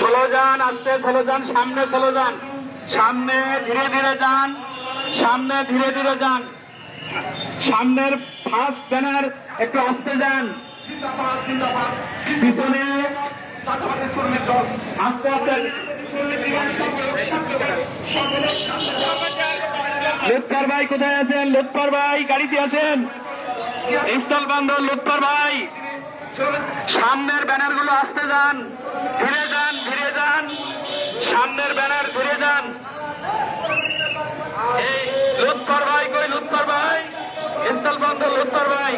চলো যান, আস্তে চলো যান, সামনে চলো যান, সামনে ধীরে ধীরে যান, সামনে ধীরে ধীরে যান, সামনের ফার্স্ট ব্যানার একটু আস্তে যান, পিছনে আস্তে আস্তে। লুৎফর ভাই কোথায় আছেন? লুৎফর ভাই গাড়িতে আছেন? স্থলবন্দর লুৎফর ভাই, সামনের ব্যানার গুলো আসতে যান, ধীরে যান, ধীরে যান, সামনের ব্যানার ধীরে যান। এই লুৎফর ভাই কই? লুৎফর ভাই, স্থলবন্দর লুৎফর ভাই,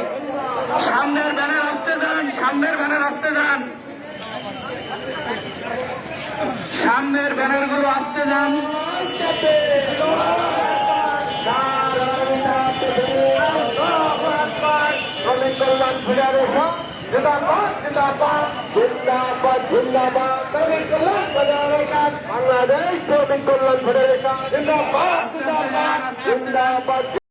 সামনের ব্যানার আসতে যান, সামনের ব্যানার আসতে যান, সামনের ব্যানার গুলো আসতে যান। শ্রমিক কল্যাণ ফেডারেশন জিন্দাবাদ, জিন্দাবাদ, জিন্দাবাদ, জিন্দাবাদ। শ্রমিক কল্যাণ ফেডারেশন বাংলাদেশ, শ্রমিক কল্যাণ ফেডারেশন জিন্দাবাদ, জিন্দাবাদ, জিন্দাবাদ।